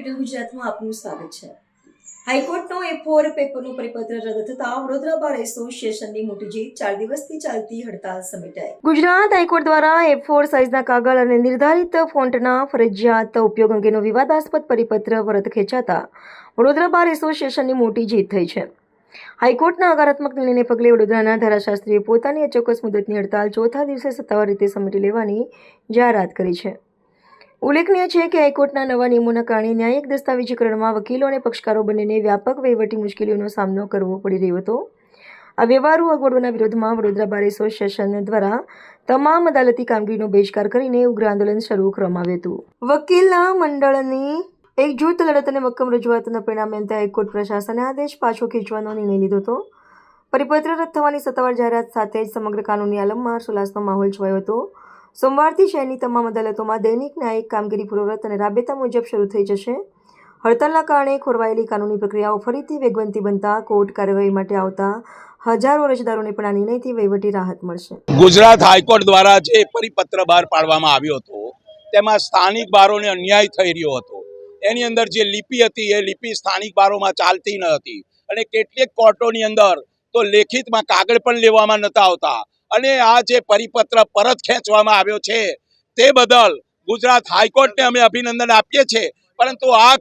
Capital ગુજરાતમાં આપનું સ્વાગત છે। હાઈકોર્ટનો A4 પેપરનું પરિપત્ર રદ થતાં વડોદરા બાર એસોસિએશનની મોટી જીત। 4 દિવસથી ચાલતી હડતાલ સમેટાઈ। ગુજરાત હાઈકોર્ટ દ્વારા A4 સાઇઝના કાગળ અને નિર્ધારિત ફોન્ટના ફરજિયાત ઉપયોગ અંગેનો વિવાદાસ્પદ પરિપત્ર પરત ખેંચાતા વડોદરા બાર એસોસિએશનની મોટી જીત થઈ છે। હાઈકોર્ટના હકારાત્મક નિર્ણયને પગલે વડોદરાના ધારાશાસ્ત્રીએ પોતાની અચોક્કસ મુદતની હડતાલ ચોથા દિવસે સત્તાવાર રીતે સમેટી લેવાની જાહેરાત કરી છે। ઉલ્લેખનીય છે કે હાઈકોર્ટના નવા નિયમોના કારણે ન્યાયિક દસ્તાવેજીકરણમાં વકીલો અને પક્ષકારો બંનેને વ્યાપક વહીવટી મુશ્કેલીઓનો સામનો કરવો પડી રહ્યો હતો। આ વ્યવહારુ અગવડોના વિરોધમાં વડોદરા બાર એસોસિએશન દ્વારા તમામ અદાલતી કામગીરીનો બહિષ્કાર કરીને ઉગ્ર આંદોલન શરૂ કરવામાં આવ્યું હતું। વકીલના મંડળની એકજૂથ લડત અને મક્કમ રજૂઆતના પરિણામે અંતે હાઈકોર્ટ પ્રશાસને આદેશ પાછો ખેંચવાનો નિર્ણય લીધો હતો। પરિપત્ર રદ થવાની સત્તાવાર જાહેરાત સાથે જ સમગ્ર કાનૂની આલમમાં હર્ષોલ્લાસનો માહોલ છવાયો હતો। સોમવારથી શહેરની તમામ અદાલતોમાં દૈનિક ન્યાયિક કામગીરી પૂર્વવત અને રાબેતા મુજબ શરૂ થઈ જશે। હડતાલના કારણે ખોરવાયેલી કાનૂની પ્રક્રિયાઓ ફરીથી વેગવંતી બનતા કોર્ટ કાર્યવાહી માટે આવતા હજારો અરજદારોને પણ આ નિર્ણયથી વહીવટી રાહત મળશે। ગુજરાત હાઈકોર્ટ દ્વારા જે પરિપત્ર બહાર પાડવામાં આવ્યો હતો તેમાં સ્થાનિક બારોને અન્યાય થઈ રહ્યો હતો। એની અંદર જે લિપિ હતી એ લિપિ સ્થાનિક બારોમાં ચાલતી ન હતી અને કેટલીક કોર્ટોની અંદર તો લેખિતમાં કાગળ પણ લેવામાં નતા આવતા અને આ જે પરિપત્ર પરત ખેંચવામાં આવ્યો છે તે બદલ ગુજરાત હાઈકોર્ટને અમે અભિનંદન આપીએ છીએ। પરંતુ આ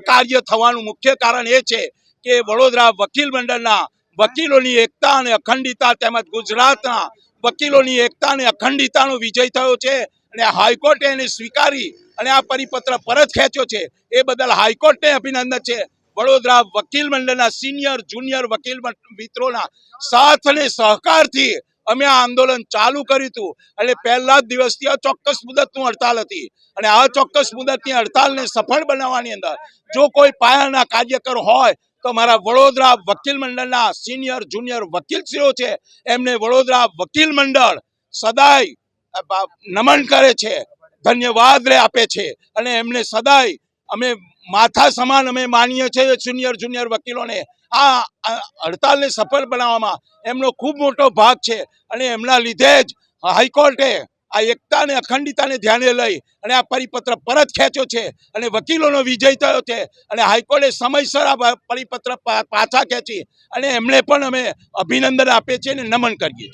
કાર્ય થવાનું મુખ્ય કારણ એ છે કે વડોદરા વકીલ મંડળના વકીલોની એકતા અને અખંડિતતા તેમજ ગુજરાતના વકીલોની એકતા અને અખંડિતતાનો વિજય થયો છે અને હાઈકોર્ટે એને સ્વીકારી અને આ પરિપત્ર પરત ખેંચ્યો છે એ બદલ હાઈકોર્ટને અભિનંદન છે। વડોદરા વકીલ મંડળના સિનિયર જુનિયર વકીલ મિત્રોના સાથ અને સહકારથી અમે આ આંદોલન ચાલુ કર્યું હતું અને પહેલા જ દિવસથી અચોક્કસ મુદતની હડતાલ હતી અને આ ચોક્કસ મુદતની હડતાલને સફળ બનાવવાની અંદર જો કોઈ પાયાના કાર્યકર હોય તો મારા વડોદરા વકીલ મંડળના સિનિયર જુનિયર વકીલશ્રીઓ છે એમને વડોદરા વકીલ મંડળ સદાય નમન કરે છે, ધન્યવાદ આપે છે અને એમને સદાય અમે માથા સમાન અમે માનીએ છીએ સિનિયર જુનિયર વકીલોને। આ હડતાલને સફળ બનાવવામાં એમનો ખૂબ મોટો ભાગ છે અને એમના લીધે જ હાઈકોર્ટે આ એકતા અને અખંડિતતાને ધ્યાને લઈ અને આ પરિપત્ર પરત ખેંચ્યો છે અને વકીલોનો વિજય થયો છે અને હાઈકોર્ટે સમયસર આ પરિપત્ર પાછા ખેંચી અને એમણે પણ અમે અભિનંદન આપીએ છીએ અને નમન કરીએ છીએ।